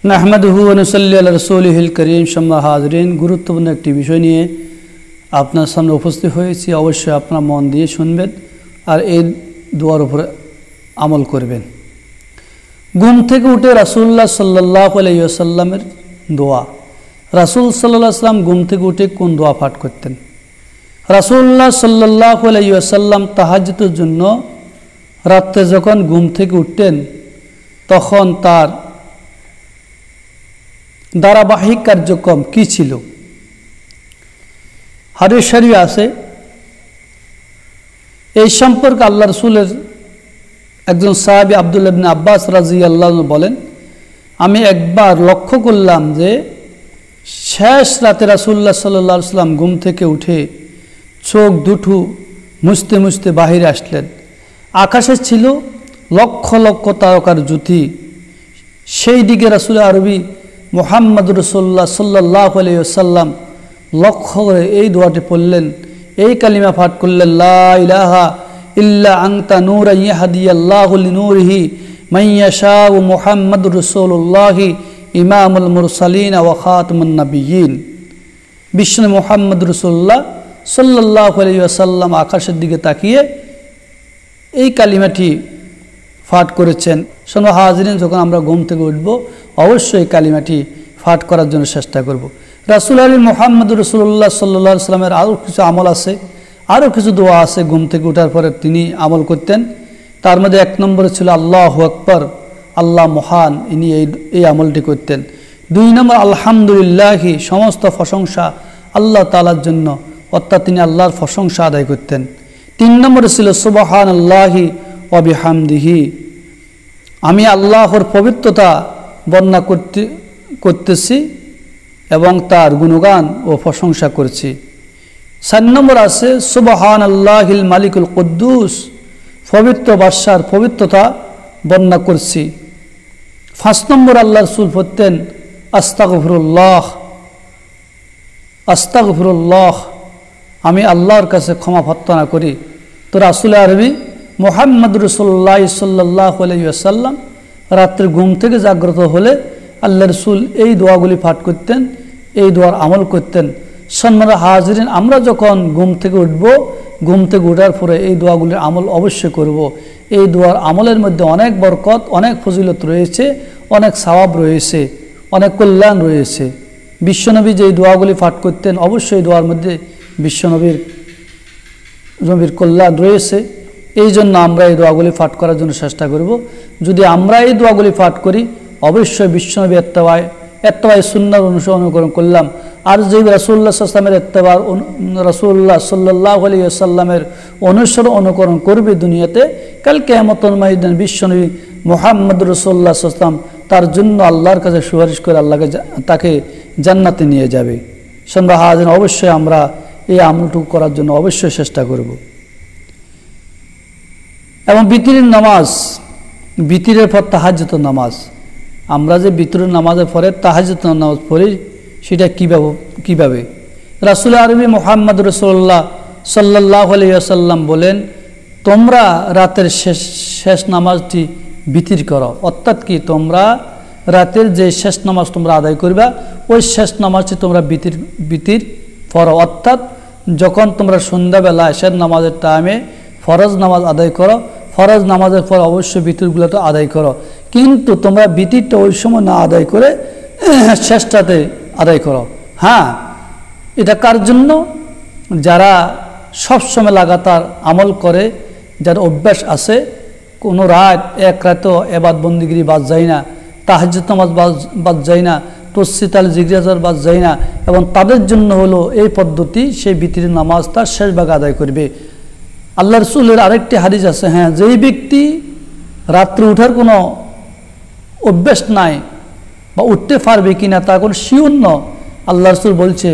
নাহমাদুহু ওয়া নুসাল্লি আলা রাসূলিহিল কারীম। সম্মানিত হাজিরিন, গুরুত্বপূর্ণ একটি বিষয় নিয়ে আপনার সামনে উপস্থিত হয়েছি। অবশ্যই আপনারা মন দিয়ে শুনবেন আর এই দোয়ার উপরে আমল করবেন। ঘুম থেকে উঠে রাসূলুল্লাহ সাল্লাল্লাহু আলাইহি ওয়াসাল্লামের দোয়া। রাসূল সাল্লাল্লাহু আলাইহি ওয়াসাল্লাম ঘুম থেকে উঠে কোন দোয়া পাঠ করতেন? রাসূলুল্লাহ সাল্লাল্লাহু আলাইহি ওয়াসাল্লাম তাহাজ্জুদের জন্য রাতে যখন ঘুম থেকে উঠতেন তখন তার ধারাবাহিক কার্যক্রম কি ছিল? হাদিস শরীফে আছে, এই সম্পর্কে আল্লাহ রাসূলের একজন সাহাবী আব্দুল্লাহ ইবনে আব্বাস রাদিয়াল্লাহু আনহু বলেন, আমি একবার লক্ষ্য করলাম যে শেষ রাতে রাসূলুল্লাহ সাল্লাল্লাহু আলাইহি ওয়াসাল্লাম ঘুম থেকে উঠে চোখ দুটো মুছতে মুছতে বাহিরে আসলেন। আকাশে ছিল লক্ষ লক্ষ তারকার জ্যোতি। সেই দিকে রাসূল আরবি মুহাম্মদুর রাসূলুল্লাহ সাল্লাল্লাহু আলাইহি ওয়াসাল্লাম লক্ষ্য করে এই দোয়াটি পড়লেন, এই কালিমা পাঠ করলেন, লা ইলাহা ইল্লা আনতা নূরান ইয়াহদিয়াল্লাহু লিনূরিহি মান ইয়াশাউ মুহাম্মাদুর রাসূলুল্লাহ ইমামুল মুরসালিন ওয়া খাতামুন নাবিয়্যিন। বিশ্বনবী মুহাম্মদ রাসূলুল্লাহ সাল্লাল্লাহু আলাইহি ওয়াসাল্লাম আকাশের দিকে তাকিয়ে এই কালিমাটি পাঠ করেছেন। সম্মানিত হাজিরিন, যখন আমরা ঘুম থেকে উঠব অবশ্যই এই কালিমাটি পাঠ করার জন্য চেষ্টা করব। রাসূল মুহাম্মদ রাসূলুল্লাহ সাল্লাল্লাহু আলাইহি ওয়াসাল্লামের আরও কিছু আমল আছে, আরও কিছু দোয়া আছে ঘুম থেকে ওঠার পরে তিনি আমল করতেন। তার মধ্যে এক নম্বরে ছিল আল্লাহু আকবার, আল্লাহ মহান, ইনি এই আমলটি করতেন। দুই নম্বর আলহামদুলিল্লাহি, সমস্ত প্রশংসা আল্লাহ তাআলার জন্য, অর্থাৎ তিনি আল্লাহর প্রশংসা আদায় করতেন। তিন নম্বরে ছিল সুবহানাল্লাহি ওয়া বিহামদিহি, আমি আল্লাহর পবিত্রতা বর্ণনা করতেছি এবং তার গুণগান ও প্রশংসা করছি। 4 নম্বর আছে সুবহানাল্লাহিল মালিকুল কুদ্দুস, পবিত্র বাদশার পবিত্রতা বর্ণনা করছি। 5 নম্বর আল্লাহ রাসূল পড়তেন আস্তাগফিরুল্লাহ, আস্তাগফিরুল্লাহ, আমি আল্লাহর কাছে ক্ষমা প্রার্থনা করি। তো রাসূল আরবি মুহাম্মদ রাসূলুল্লাহ সাল্লাল্লাহু আলাইহি ওয়াসাল্লাম রাত্রে ঘুম থেকে জাগ্রত হলে আল্লাহ রাসূল এই দোয়াগুলি পাঠ করতেন, এই দোয়ার আমল করতেন। সম্মানিত হাজিরিন, আমরা যখন ঘুম থেকে উঠব, ঘুম থেকে ওঠার পরে এই দোয়াগুলির আমল অবশ্যই করব। এই দোয়ার আমলের মধ্যে অনেক বরকত, অনেক ফজিলত রয়েছে, অনেক সওয়াব রয়েছে, অনেক কল্যাণ রয়েছে। বিশ্বনবী যে দোয়াগুলি পাঠ করতেন, অবশ্যই এই দোয়ার মধ্যে বিশ্বনবীর কল্যাণ রয়েছে। এই জন্য আমরা এই দোয়াগুলি পাঠ করার জন্য চেষ্টা করব। যদি আমরা এই দোয়াগুলি পাঠ করি অবশ্যই বিশ্বনবী এত্তেবাই সুন্নাহর অনুকরণ করলাম। আর যে রাসূলুল্লাহ সাল্লাল্লাহু আলাইহি ওয়াসাল্লামের এত্তেবা, রাসূলুল্লাহ সাল্লাল্লাহু আলাইহি ওয়াসাল্লামের অনুকরণ করবে দুনিয়াতে, কাল কিয়ামতের ময়দানে বিশ্বনবী মুহাম্মদ রাসূলুল্লাহ সাল্লাল্লাহু আলাইহি ওয়াসাল্লাম তার জন্য আল্লাহর কাছে সুপারিশ করে আল্লাহকে তাকে জান্নাতে নিয়ে যাবে। সম্মানিত হাজির, অবশ্যই আমরা এই আমলটুকু করার জন্য অবশ্যই চেষ্টা করব। এবং বিতিরের নামাজ, বিতিরের পর তাহাজ্জুদের নামাজ, আমরা যে বিতরের নামাজের পরে তাহাজ্জুদের নামাজ পড়ি সেটা কীভাবে? রাসূল আরবি মুহাম্মদ রাসূলুল্লাহ সাল্লাল্লাহু আলাইহি ওয়াসাল্লাম বলেন, তোমরা রাতের শেষ নামাজটি বিতির করো। অর্থাৎ কি, তোমরা রাতের যে শেষ নামাজ তোমরা আদায় করবা ওই শেষ নামাজটি তোমরা বিতির পড়ো। অর্থাৎ যখন তোমরা সন্ধ্যাবেলা এশার নামাজের টাইমে ফরজ নামাজ আদায় করো, ফরজ নামাজের পর অবশ্যই বিতিরগুলো তো আদায় করো, কিন্তু তোমরা বিতিরটা ওই সময় না আদায় করে শেষটাতে আদায় করো। হ্যাঁ, এটা কার জন্য? যারা সবসময় লাগাতার আমল করে, যার অভ্যাস আছে, কোনো রাত এক রাতেও এবাদত বন্দেগী বাদ যায় না, তাহাজ্জুদ নামাজ বাদ যায় না, তসবিহ জিকির বাদ যায় না, এবং তাদের জন্য হলো এই পদ্ধতি, সেই বিতিরের নামাজটা শেষ ভাগে আদায় করবে। আল্লাহ রাসূলের আরেকটি হাদিস আছে, হ্যাঁ, যেই ব্যক্তি রাত্রে ওঠার কোনো অভ্যাস নাই বা উঠতে পারবে কিনা তা কোনো শিওর ন, আল্লাহ রাসূল বলছে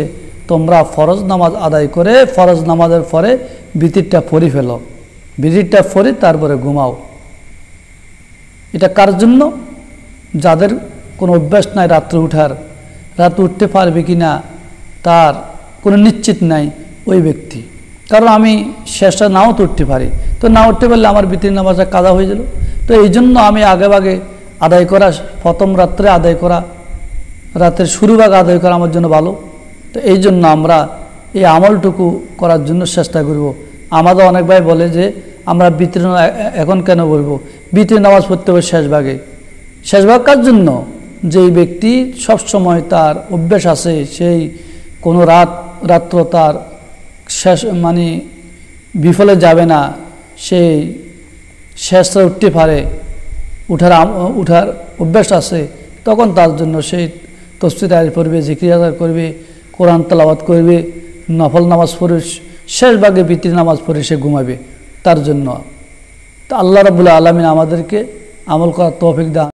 তোমরা ফরজ নামাজ আদায় করে ফরজ নামাজের পরে বিতিরটা পড়ে ফেলো, বিতিরটা পড়ে তারপরে ঘুমাও। এটা কার জন্য? যাদের কোনো অভ্যাস নাই রাত্রে উঠার, রাত্রে উঠতে পারবে কিনা তার কোনো নিশ্চিত নাই ওই ব্যক্তি। কারণ আমি শেষটা নাও তো উঠতে পারি, তো না উঠতে পারলে আমার বিতির নামাজটা কাজা হয়ে গেল। তো এই জন্য আমি আগে আদায় করা, প্রথম রাত্রে আদায় করা রাতের শুরু ভাগ আদায় করা আমার জন্য ভালো। তো এই জন্য আমরা এই আমলটুকু করার জন্য চেষ্টা করব। আমাদের অনেক ভাই বলে যে আমরা বিতর এখন কেন বলবো, বিতর নামাজ পড়তে হবে শেষ ভাগে। শেষ ভাগ কার জন্য? যেই ব্যক্তি সবসময় তার অভ্যাস আছে, সেই কোনো রাত্র তার শেষ মানে বিফলে যাবে না, সেই শেষটা উঠতে পারে, উঠার অভ্যাস আছে, তখন তার জন্য সেই তসবিহ তাহলিল পড়বে, জিকির আজকার করবে, কোরআন তেলাওয়াত করবে, নফল নামাজ পড়ে শেষ ভাগে বিতির নামাজ পড়ে সে ঘুমাবে তার জন্য। তো আল্লাহ রাব্বুল আলামিন আমাদেরকে আমল করার তৌফিক দান।